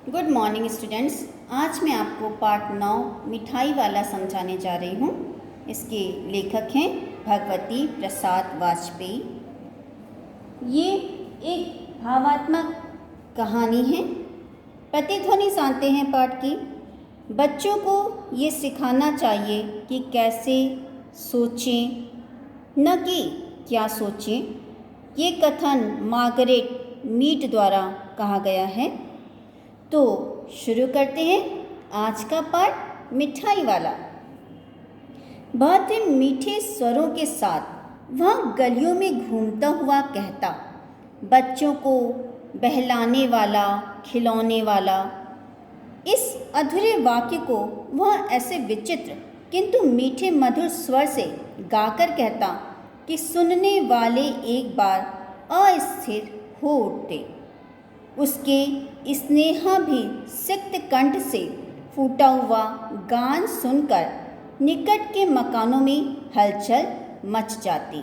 Good morning students. आज मैं आपको पार्ट 9 मिठाई वाला समझाने जा रही हूँ। इसके लेखक हैं भगवती प्रसाद वाजपेयी। ये एक भावात्मक कहानी है। प्रतिध्वनि जानते हैं पाठ की। बच्चों को ये सिखाना चाहिए कि कैसे सोचें, न कि क्या सोचें। ये कथन मार्गरेट मीड द्वारा कहा गया है। तो शुरू करते हैं आज का पाठ मिठाई वाला। बहुत ही मीठे स्वरों के साथ वह गलियों में घूमता हुआ कहता, बच्चों को बहलाने वाला, खिलौने वाला। इस अधूरे वाक्य को वह ऐसे विचित्र किंतु मीठे मधुर स्वर से गाकर कहता कि सुनने वाले एक बार अस्थिर हो उठते। उसके स्नेहा भी सिक्त कंठ से फूटा हुआ गान सुनकर निकट के मकानों में हलचल मच जाती।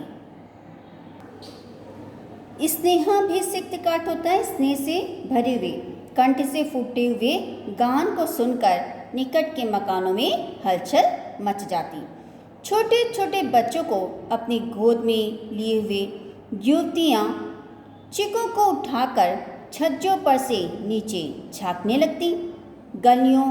स्नेहा भी सिक्त कंठ होता है, स्नेह से भरे हुए, कंठ से फूटे हुए गान को सुनकर निकट के मकानों में हलचल मच जाती। छोटे छोटे बच्चों को अपनी गोद में लिए हुए युवतियाँ चिकों को उठाकर छज्जों पर से नीचे झाँकने लगती। गलियों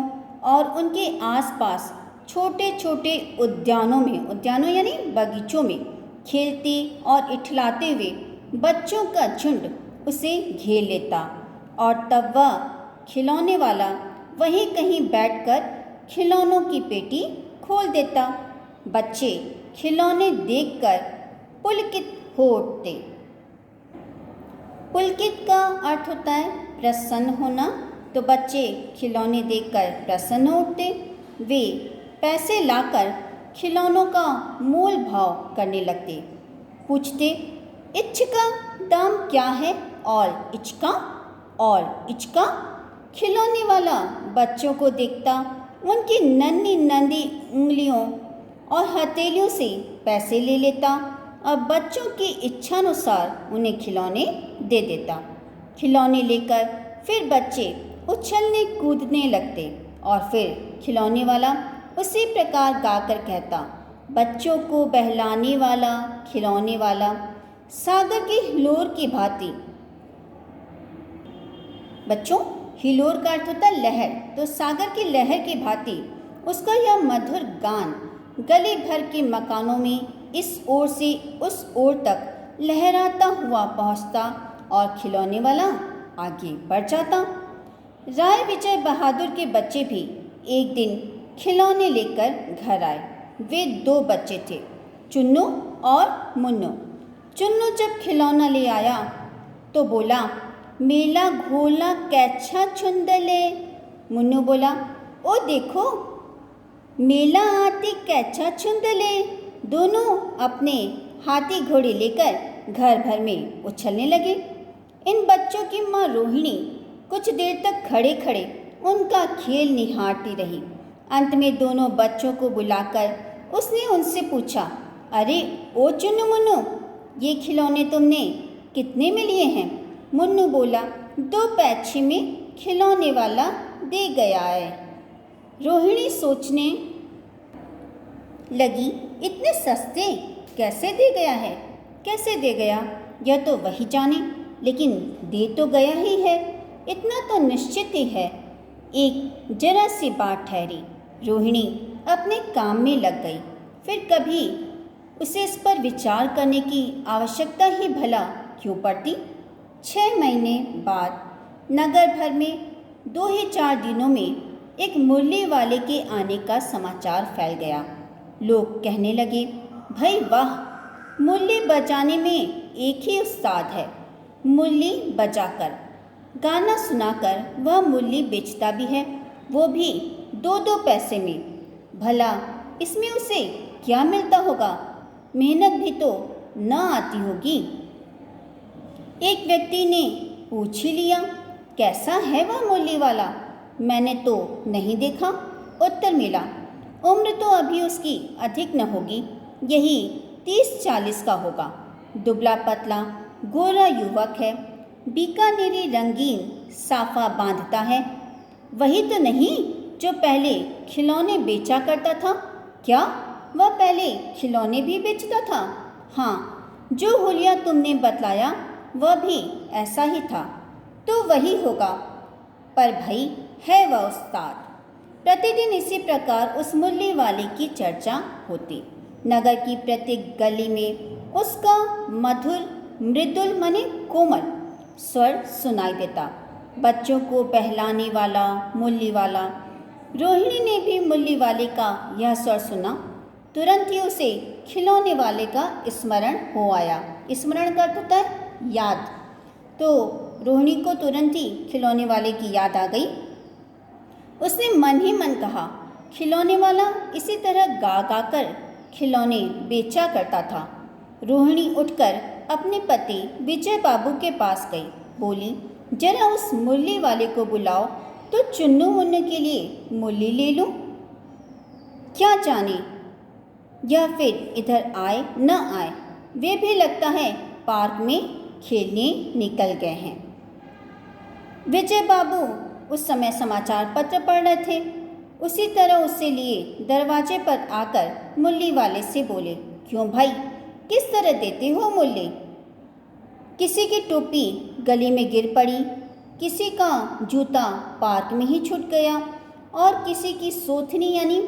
और उनके आसपास छोटे छोटे उद्यानों यानी बगीचों में खेलते और इठलाते हुए बच्चों का झुंड उसे घेर लेता और तब वह खिलौने वाला वहीं कहीं बैठकर खिलौनों की पेटी खोल देता। बच्चे खिलौने देखकर पुलकित हो उठते। पुलकित का अर्थ होता है प्रसन्न होना। तो बच्चे खिलौने देखकर प्रसन्न हो उठते। वे पैसे लाकर खिलौनों का मोल भाव करने लगते। पूछते, इच का दाम क्या है और इच का। खिलौने वाला बच्चों को देखता, उनकी नन्ही नन्ही उंगलियों और हथेलियों से पैसे ले लेता और बच्चों की इच्छानुसार उन्हें खिलौने दे देता। खिलौने लेकर फिर बच्चे उछलने कूदने लगते और फिर खिलौने वाला उसी प्रकार गाकर कहता, बच्चों को बहलाने वाला, खिलौने वाला। सागर की हिलोर की भांति। बच्चों, हिलोर का अर्थ होता है लहर, तो सागर की लहर की भांति उसका यह मधुर गान गली भर के मकानों में इस ओर से उस ओर तक लहराता हुआ पहुंचता और खिलौने वाला आगे बढ़ जाता। राय विजय बहादुर के बच्चे भी एक दिन खिलौने लेकर घर आए। वे 2 बच्चे थे, चुन्नू और मुन्नू। चुन्नू जब खिलौना ले आया तो बोला, मेला घोला कैच्छा छुंदले। मुन्नू बोला, ओ देखो मेला हाथी कैच्छा छुंदले। दोनों अपने हाथी घोड़े लेकर घर भर में उछलने लगे। इन बच्चों की माँ रोहिणी कुछ देर तक खड़े खड़े उनका खेल निहारती रही। अंत में दोनों बच्चों को बुलाकर उसने उनसे पूछा, अरे ओ चुन्नू मुन्नू, ये खिलौने तुमने कितने में लिए हैं? मुन्नू बोला, 2 पैसे में खिलौने वाला दे गया है। रोहिणी सोचने लगी, इतने सस्ते कैसे दे गया है? कैसे दे गया यह तो वही जाने, लेकिन दे तो गया ही है, इतना तो निश्चित ही है। एक जरा सी बात ठहरी। रोहिणी अपने काम में लग गई। फिर कभी उसे इस पर विचार करने की आवश्यकता ही भला क्यों पड़ती? 6 महीने बाद नगर भर में 2 ही 4 दिनों में एक मुरली वाले के आने का समाचार फैल गया। लोग कहने लगे, भाई वाह, मुरली बजाने में एक ही उस्ताद है। मुरली बजाकर, गाना सुनाकर वह मुरली बेचता भी है, वो भी 2-2 पैसे में। भला इसमें उसे क्या मिलता होगा? मेहनत भी तो न आती होगी। एक व्यक्ति ने पूछ ही लिया, कैसा है वह मुरली वाला? मैंने तो नहीं देखा। उत्तर मिला, उम्र तो अभी उसकी अधिक न होगी, यही 30-40 का होगा। दुबला पतला गोरा युवक है। बीकानेरी रंगीन साफा बांधता है, वही तो नहीं जो पहले खिलौने बेचा करता था? क्या वह पहले खिलौने भी बेचता था? हाँ, जो हुलिया तुमने बतलाया वह भी ऐसा ही था। तो वही होगा, पर भाई है वह उस्ताद। प्रतिदिन इसी प्रकार उस मुरली वाले की चर्चा होती। नगर की प्रत्येक गली में उसका मधुर मृदुल माने कोमल स्वर सुनाई देता। बच्चों को बहलाने वाला मुरली वाला। रोहिणी ने भी मुरली वाले का यह स्वर सुना। तुरंत ही उसे खिलौने वाले का स्मरण हो आया। स्मरण का अर्थ होता है याद। तो रोहिणी को तुरंत ही खिलौने वाले की याद आ गई। उसने मन ही मन कहा, खिलौने वाला इसी तरह गा गा कर खिलौने बेचा करता था। रोहिणी उठकर अपने पति विजय बाबू के पास गई। बोली, जरा उस मुरली वाले को बुलाओ तो चुन्नू मुन्नू के लिए मुरली ले लूं। क्या जाने यह फिर इधर आए न आए। वे भी लगता है पार्क में खेलने निकल गए हैं। विजय बाबू उस समय समाचार पत्र पढ़ रहे थे। उसी तरह उससे लिए दरवाजे पर आकर मुरली वाले से बोले, क्यों भाई, किस तरह देते हो मुरली? किसी की टोपी गली में गिर पड़ी, किसी का जूता पार्क में ही छूट गया और किसी की सोथनी यानी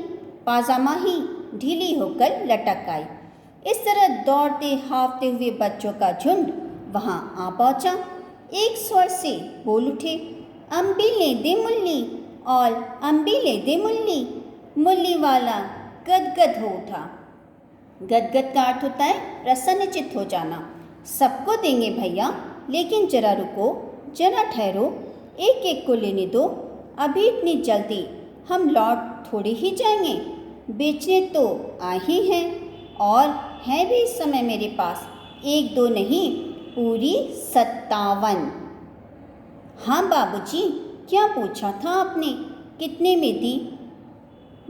पाजामा ही ढीली होकर लटक आई। इस तरह दौड़ते हाफते हुए बच्चों का झुंड वहां आ पहुंचा। एक स्वर से बोल उठे, अम्बी ले दे मुरली और अम्बी ले दे मुरली। मुरली वाला गदगद हो उठा। गदगद का अर्थ होता है प्रसन्नचित्त हो जाना। सबको देंगे भैया, लेकिन जरा रुको, जरा ठहरो, एक एक को लेने दो। अभी इतनी जल्दी हम लौट थोड़े ही जाएंगे। बेचने तो आ ही हैं और हैं भी इस समय मेरे पास, एक दो नहीं पूरी 57। हाँ बाबूजी, क्या पूछा था आपने? कितने में दी?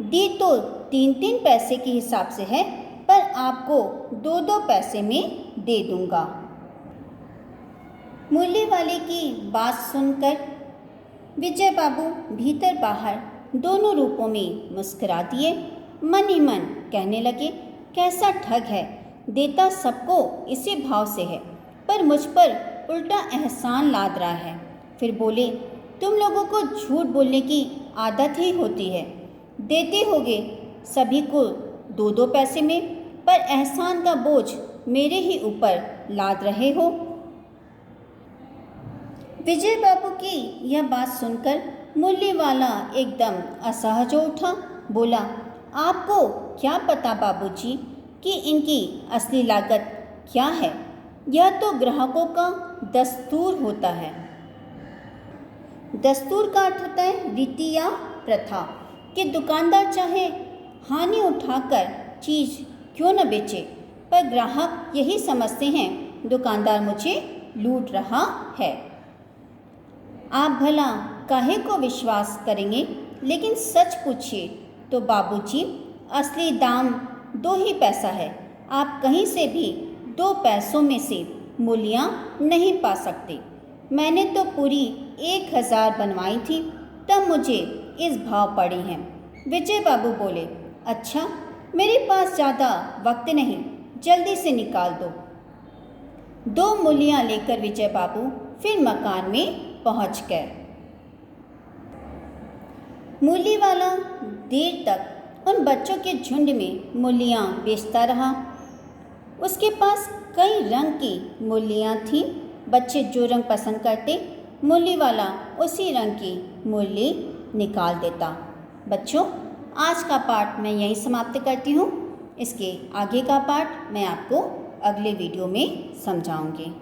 दी तो 3-3 पैसे के हिसाब से है, पर आपको 2-2 पैसे में दे दूंगा। मुरली वाले की बात सुनकर विजय बाबू भीतर बाहर दोनों रूपों में मुस्कुरा दिए। मन ही मन कहने लगे, कैसा ठग है, देता सबको इसी भाव से है, पर मुझ पर उल्टा एहसान लाद रहा है। फिर बोले, तुम लोगों को झूठ बोलने की आदत ही होती है। देते होगे सभी को 2-2 पैसे में, पर एहसान का बोझ मेरे ही ऊपर लाद रहे हो। विजय बाबू की यह बात सुनकर मुरली वाला एकदम असहज हो उठा। बोला, आपको क्या पता बाबूजी कि इनकी असली लागत क्या है? यह तो ग्राहकों का दस्तूर होता है। दस्तूर का अर्थ होता है रीति या प्रथा, कि दुकानदार चाहे हानि उठाकर चीज़ क्यों न बेचे, पर ग्राहक यही समझते हैं दुकानदार मुझे लूट रहा है। आप भला काहे को विश्वास करेंगे, लेकिन सच पूछिए तो बाबूजी असली दाम 2 ही पैसा है। आप कहीं से भी 2 पैसों में से मूलियाँ नहीं पा सकते। मैंने तो पूरी 1000 बनवाई थी, तब मुझे इस भाव पड़ी हैं। विजय बाबू बोले, अच्छा, मेरे पास ज़्यादा वक्त नहीं, जल्दी से निकाल दो। 2 मूलियाँ लेकर विजय बाबू फिर मकान में पहुंच गए। मूली वाला देर तक उन बच्चों के झुंड में मूलियाँ बेचता रहा। उसके पास कई रंग की मूलियाँ थीं। बच्चे जो रंग पसंद करते, मूली वाला उसी रंग की मूली निकाल देता। बच्चों, आज का पाठ मैं यहीं समाप्त करती हूँ। इसके आगे का पाठ मैं आपको अगले वीडियो में समझाऊंगी।